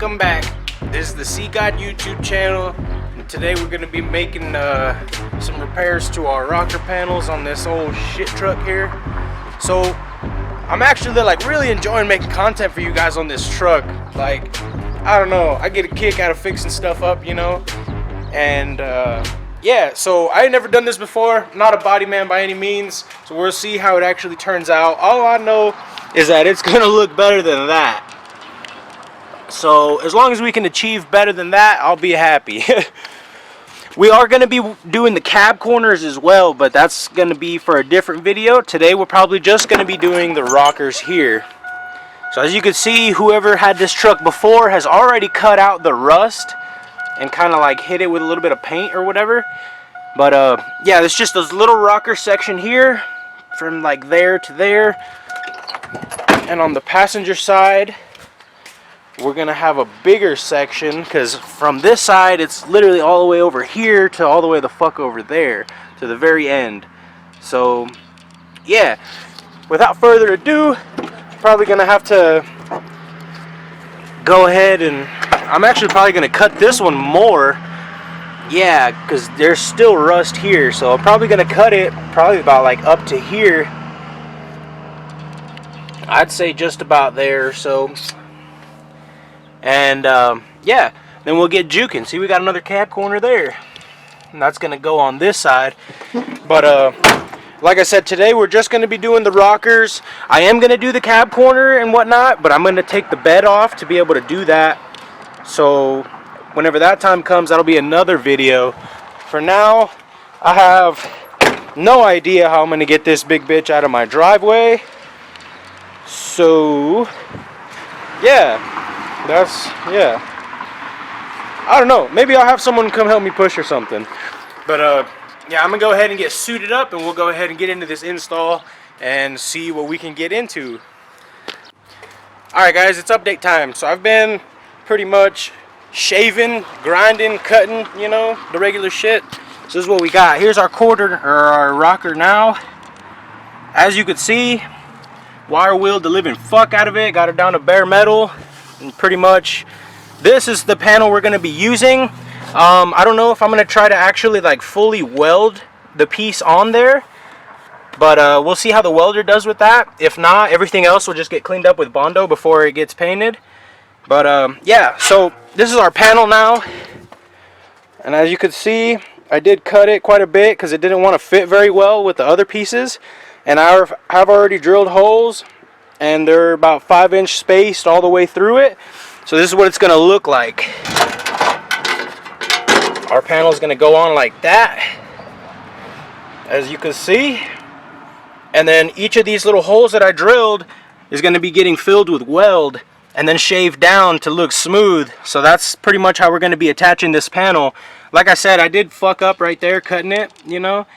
welcome back. This is the CGOD YouTube channel, and today we're going to be making some repairs to our rocker panels on this old shit truck here. So I'm actually like really enjoying making content for you guys on this truck. Like, I don't know, I get a kick out of fixing stuff up, you know. And yeah, so I ain't never done this before, not a body man by any means, so we'll see how it actually turns out. All I know is that it's gonna look better than that. So as long as we can achieve better than that, I'll be happy. We are going to be doing the cab corners as well, but that's going to be for a different video. Today we're probably just going to be doing the rockers here. So as you can see, whoever had this truck before has already cut out the rust and kind of like hit it with a little bit of paint or whatever. But yeah, there's just this little rocker section here from like there to there. And on the passenger side, we're gonna have a bigger section, because from this side it's literally all the way over here to all the way the fuck over there to the very end. So yeah, without further ado, probably gonna have to go ahead and I'm actually probably gonna cut this one more. Yeah, because there's still rust here, so I'm probably gonna cut it probably about like up to here. I'd say just about there. So and yeah, then we'll get juking. See, we got another cab corner there, and that's gonna go on this side. But like I said, today we're just gonna be doing the rockers. I am gonna do the cab corner and whatnot, but I'm gonna take the bed off to be able to do that. So whenever that time comes, that'll be another video. For now, I have no idea how I'm gonna get this big bitch out of my driveway. So yeah, I don't know, maybe I'll have someone come help me push or something. But yeah, I'm gonna go ahead and get suited up, and we'll go ahead and get into this install and see what we can get into. Alright guys, it's update time. So I've been pretty much shaving, grinding, cutting, you know, the regular shit. So this is what we got. Here's our quarter, or our rocker now. As you can see, wire wheeled the living fuck out of it, got it down to bare metal. And pretty much this is the panel we're going to be using. I don't know if I'm going to try to actually like fully weld the piece on there, but we'll see how the welder does with that. If not, everything else will just get cleaned up with Bondo before it gets painted. But yeah, so this is our panel now, and as you can see, I did cut it quite a bit because it didn't want to fit very well with the other pieces, and I have already drilled holes, and they're about 5-inch spaced all the way through it. So this is what it's going to look like. Our panel is going to go on like that, as you can see, and then each of these little holes that I drilled is going to be getting filled with weld and then shaved down to look smooth. So that's pretty much how we're going to be attaching this panel. Like I said, I did fuck up right there cutting it, you know,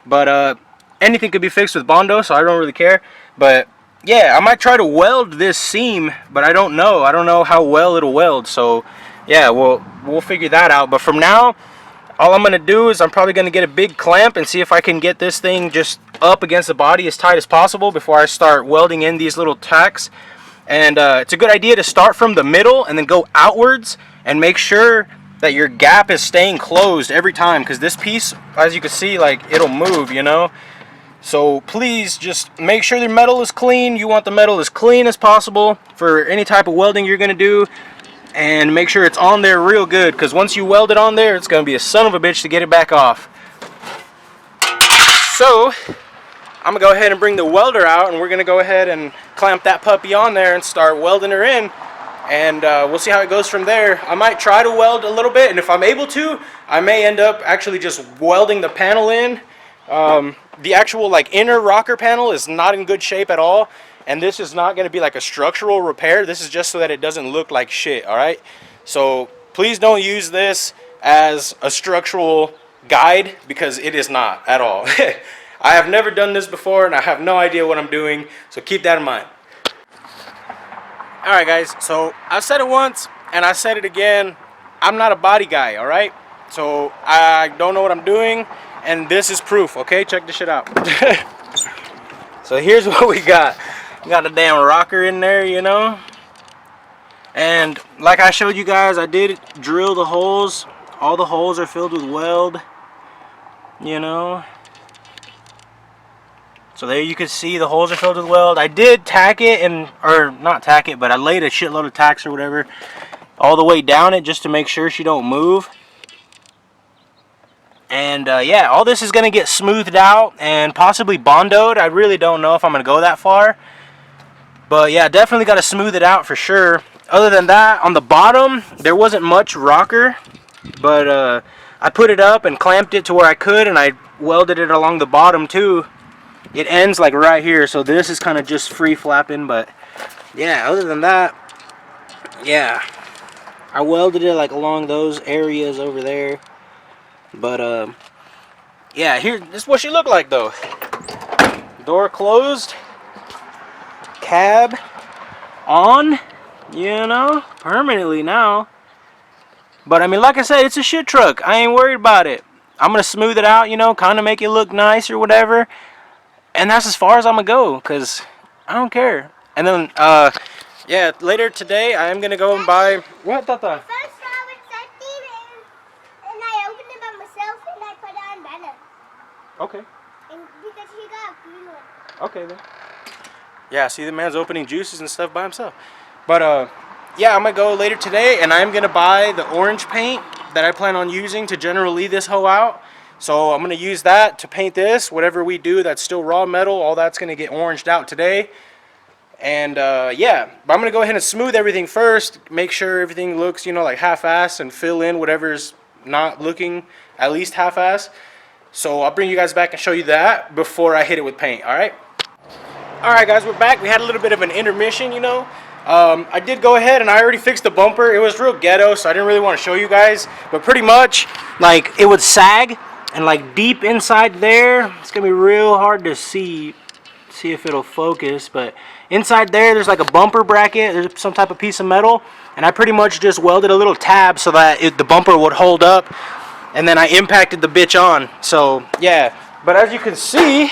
but anything could be fixed with Bondo, so I don't really care. But yeah, I might try to weld this seam, but I don't know how well it'll weld. So yeah, we'll figure that out. But from now, all I'm gonna do is I'm probably gonna get a big clamp and see if I can get this thing just up against the body as tight as possible before I start welding in these little tacks. And it's a good idea to start from the middle and then go outwards and make sure that your gap is staying closed every time, because this piece, as you can see, like, it'll move, you know. So please just make sure the metal is clean. You want the metal as clean as possible for any type of welding you're going to do. And make sure it's on there real good, because once you weld it on there, it's going to be a son of a bitch to get it back off. So I'm going to go ahead and bring the welder out, and we're going to go ahead and clamp that puppy on there and start welding her in. And we'll see how it goes from there. I might try to weld a little bit, and if I'm able to, I may end up actually just welding the panel in. The actual like inner rocker panel is not in good shape at all, and this is not going to be like a structural repair. This is just so that it doesn't look like shit. All right, so please don't use this as a structural guide, because it is not at all. I have never done this before, and I have no idea what I'm doing, so keep that in mind. All right guys, so I've said it once and I said it again, I'm not a body guy. All right, so I don't know what I'm doing, and this is proof. Okay, check this shit out. So here's what we got. We got a damn rocker in there, you know, And like I showed you guys, I did drill the holes. All the holes are filled with weld, you know. So there you can see the holes are filled with weld. I did tack it, or not tack it, but I laid a shitload of tacks or whatever all the way down it just to make sure she don't move. And yeah, all this is going to get smoothed out and possibly bondoed. I really don't know if I'm going to go that far. But yeah, definitely got to smooth it out for sure. Other than that, on the bottom, there wasn't much rocker. But I put it up and clamped it to where I could, and I welded it along the bottom too. It ends like right here, so this is kind of just free flapping. But yeah, other than that, yeah, I welded it like along those areas over there. But yeah, here, this is what she looked like though. Door closed, cab on, you know, permanently now. But I mean, like I said, it's a shit truck. I ain't worried about it. I'm gonna smooth it out, you know, kind of make it look nice or whatever. And that's as far as I'm gonna go, cause I don't care. And then yeah, later today I am gonna go and buy what, Tata? Okay. And because he got a green one. Okay then. Yeah, see, the man's opening juices and stuff by himself. But yeah, I'm gonna go later today, and I'm gonna buy the orange paint that I plan on using to generally this hoe out. So I'm gonna use that to paint this. Whatever we do that's still raw metal, all that's gonna get oranged out today. And yeah, but I'm gonna go ahead and smooth everything first, make sure everything looks, you know, like half-ass, and fill in whatever's not looking at least half-ass. So I'll bring you guys back and show you that before I hit it with paint, alright? Alright guys, we're back. We had a little bit of an intermission, you know. I did go ahead and I already fixed the bumper. It was real ghetto, so I didn't really want to show you guys. But pretty much, like, it would sag, and like deep inside there, it's going to be real hard to see if it'll focus. But inside there's like a bumper bracket. There's some type of piece of metal. And I pretty much just welded a little tab so that the bumper would hold up. And then I impacted the bitch on. So, yeah. But as you can see,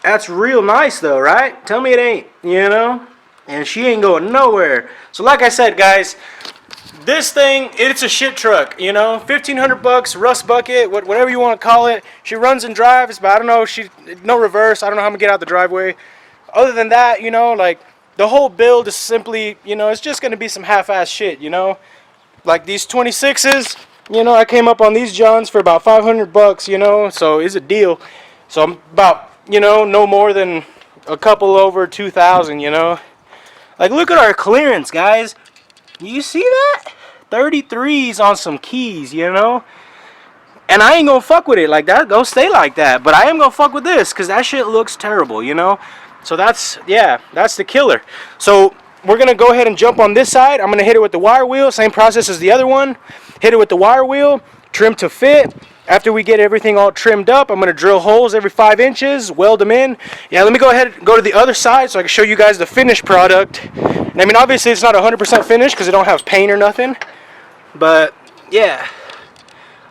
that's real nice though, right? Tell me it ain't, you know? And she ain't going nowhere. So like I said, guys, this thing, it's a shit truck, you know? 1,500 bucks, rust bucket, whatever you want to call it. She runs and drives, but I don't know, no reverse. I don't know how I'm going to get out the driveway. Other than that, you know, like, the whole build is simply, you know, it's just going to be some half-ass shit, you know? Like these 26s, you know, I came up on these Johns for about 500 bucks, you know, so it's a deal. So I'm about, you know, no more than a couple over 2,000, you know. Like, look at our clearance, guys. You see that? 33s on some keys, you know. And I ain't gonna fuck with it like that. Go stay like that. But I am gonna fuck with this because that shit looks terrible, you know. So that's, yeah, that's the killer. So we're going to go ahead and jump on this side. I'm going to hit it with the wire wheel. Same process as the other one. Hit it with the wire wheel. Trim to fit. After we get everything all trimmed up, I'm going to drill holes every 5 inches. Weld them in. Yeah, let me go ahead and go to the other side so I can show you guys the finished product. And I mean, obviously it's not 100% finished because it don't have paint or nothing. But, yeah.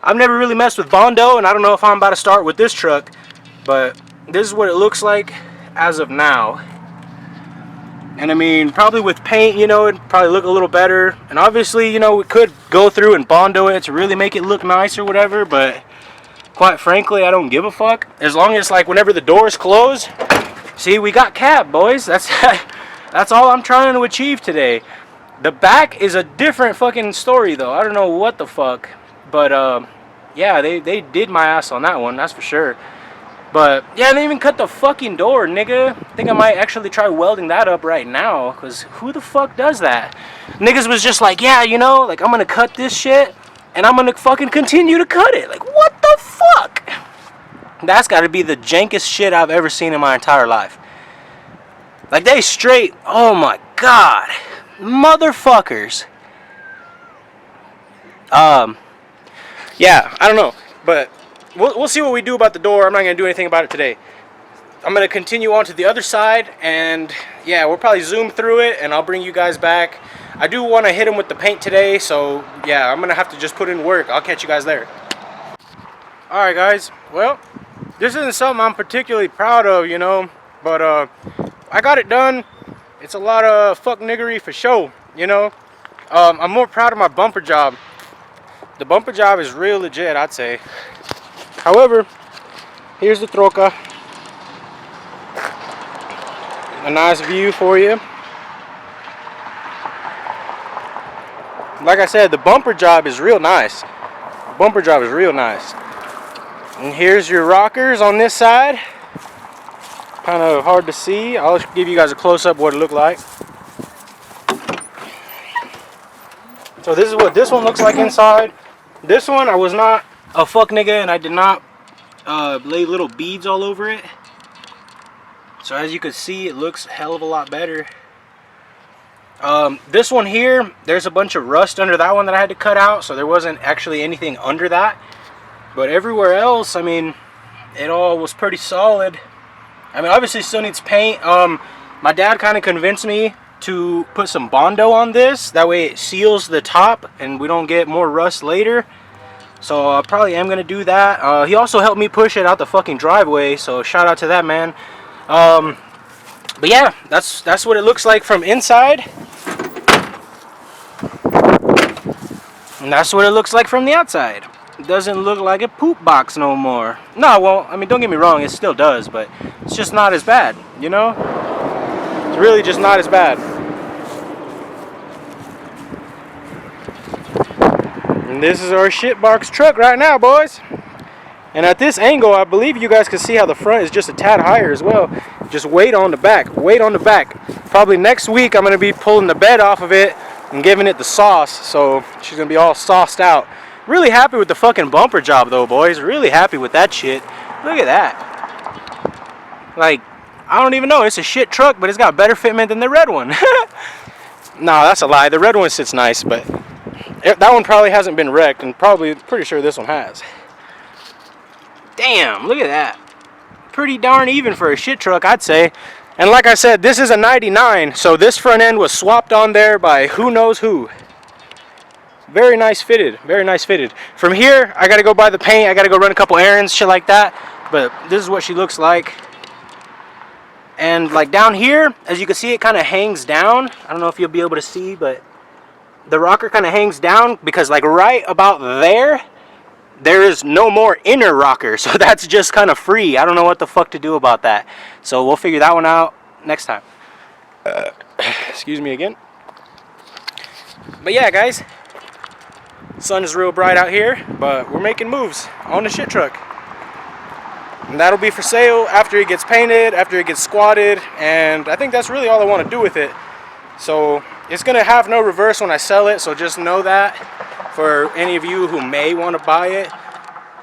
I've never really messed with Bondo, and I don't know if I'm about to start with this truck. But this is what it looks like as of now. And I mean, probably with paint, you know, it'd probably look a little better. And obviously, you know, we could go through and Bondo it to really make it look nice or whatever. But quite frankly, I don't give a fuck. As long as, like, whenever the doors close, see, we got cab, boys. That's all I'm trying to achieve today. The back is a different fucking story, though. I don't know what the fuck. But, yeah, they did my ass on that one, that's for sure. But, yeah, they even cut the fucking door, nigga. I think I might actually try welding that up right now, because who the fuck does that? Niggas was just like, yeah, you know, like, I'm going to cut this shit, and I'm going to fucking continue to cut it. Like, what the fuck? That's got to be the jankest shit I've ever seen in my entire life. Like, they straight, oh my god. Motherfuckers. Yeah, I don't know, but we'll see what we do about the door. I'm not going to do anything about it today. I'm going to continue on to the other side, and yeah, we'll probably zoom through it, and I'll bring you guys back. I do want to hit them with the paint today, so yeah, I'm going to have to just put in work. I'll catch you guys there. Alright guys, well, this isn't something I'm particularly proud of, you know, but I got it done. it's a lot of fuck niggery for show, you know. I'm more proud of my bumper job. The bumper job is real legit, I'd say. However, here's the troca. A nice view for you. Like I said, the bumper job is real nice. The bumper job is real nice. And here's your rockers on this side. Kind of hard to see. I'll give you guys a close-up what it looked like. So this is what this one looks like inside. This one, I was not a fuck nigga and I did not lay little beads all over it. So as you can see, it looks a hell of a lot better. This one here, there's a bunch of rust under that one that I had to cut out, so there wasn't actually anything under that. But everywhere else, I mean, it all was pretty solid. I mean, obviously still needs paint. My dad kind of convinced me to put some Bondo on this. That way it seals the top and we don't get more rust later. So I probably am going to do that. He also helped me push it out the fucking driveway, so shout out to that man. But yeah, that's what it looks like from inside. And that's what it looks like from the outside. It doesn't look like a poop box no more. No, well, I mean, don't get me wrong, it still does, but it's just not as bad, you know? It's really just not as bad. And this is our shitbox truck right now, boys. And at this angle, I believe you guys can see how the front is just a tad higher as well. Just weight on the back, weight on the back. Probably next week, I'm going to be pulling the bed off of it and giving it the sauce, so she's going to be all sauced out. Really happy with the fucking bumper job though, boys. Really happy with that shit. Look at that. Like, I don't even know. It's a shit truck, but it's got better fitment than the red one. Nah, that's a lie. The red one sits nice, but that one probably hasn't been wrecked, and probably pretty sure this one has. Damn, look at that. Pretty darn even for a shit truck, I'd say. And like I said, this is a 99, so this front end was swapped on there by who knows who. Very nice fitted, very nice fitted. From here, I gotta go buy the paint, I gotta go run a couple errands, shit like that. But this is what she looks like. And like down here, as you can see, it kind of hangs down. I don't know if you'll be able to see, but the rocker kind of hangs down because like right about there, there is no more inner rocker. So that's just kind of free. I don't know what the fuck to do about that. So we'll figure that one out next time. Excuse me again. But yeah, guys. Sun is real bright out here, but we're making moves on the shit truck. And that'll be for sale after it gets painted, after it gets squatted, and I think that's really all I want to do with it. So it's gonna have no reverse when I sell it, so just know that for any of you who may want to buy it.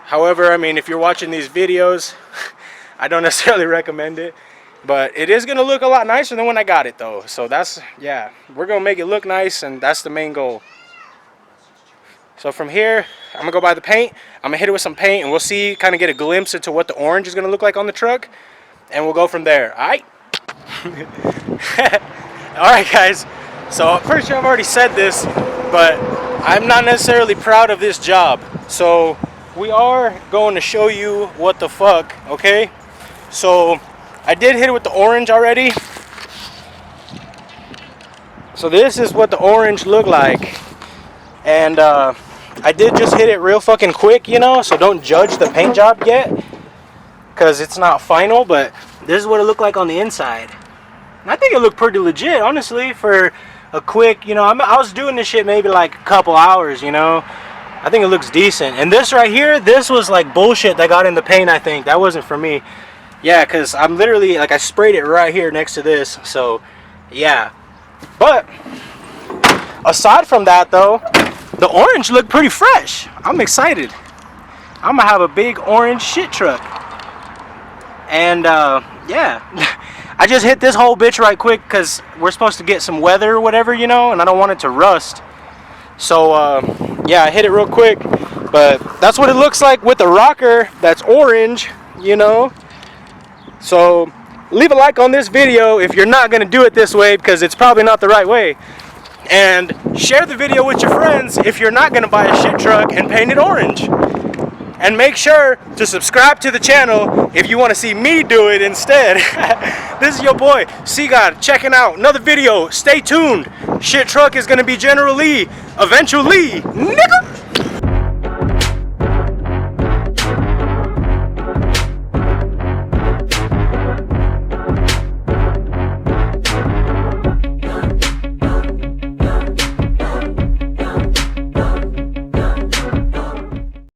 However, I mean, if you're watching these videos, I don't necessarily recommend it, but it is gonna look a lot nicer than when I got it though. So that's, yeah, we're gonna make it look nice, and that's the main goal. So from here, I'm gonna go buy the paint. I'm gonna hit it with some paint, and we'll see, kind of get a glimpse into what the orange is gonna look like on the truck, and we'll go from there. All right. All right, guys. So I'm pretty sure I've already said this, but I'm not necessarily proud of this job. So we are going to show you what the fuck. Okay. So I did hit it with the orange already. So this is what the orange looked like, and I did just hit it real fucking quick, you know, so don't judge the paint job yet, because it's not final, but this is what it looked like on the inside. And I think it looked pretty legit, honestly, for a quick, you know, I was doing this shit maybe like a couple hours, you know. I think it looks decent. And this right here, this was like bullshit that got in the paint, I think. That wasn't for me. Yeah, because I'm literally, like, I sprayed it right here next to this, so, yeah. But, aside from that, though, the orange looked pretty fresh. I'm excited. I'm gonna have a big orange shit truck. And yeah, I just hit this whole bitch right quick because we're supposed to get some weather or whatever, you know, and I don't want it to rust. So yeah, I hit it real quick. But that's what it looks like with the rocker that's orange, you know. So leave a like on this video if you're not gonna do it this way, because it's probably not the right way. And share the video with your friends if you're not going to buy a shit truck and paint it orange. And make sure to subscribe to the channel if you want to see me do it instead. This is your boy, CGOD, checking out another video. Stay tuned. Shitruck is going to be General Lee eventually. Nigga!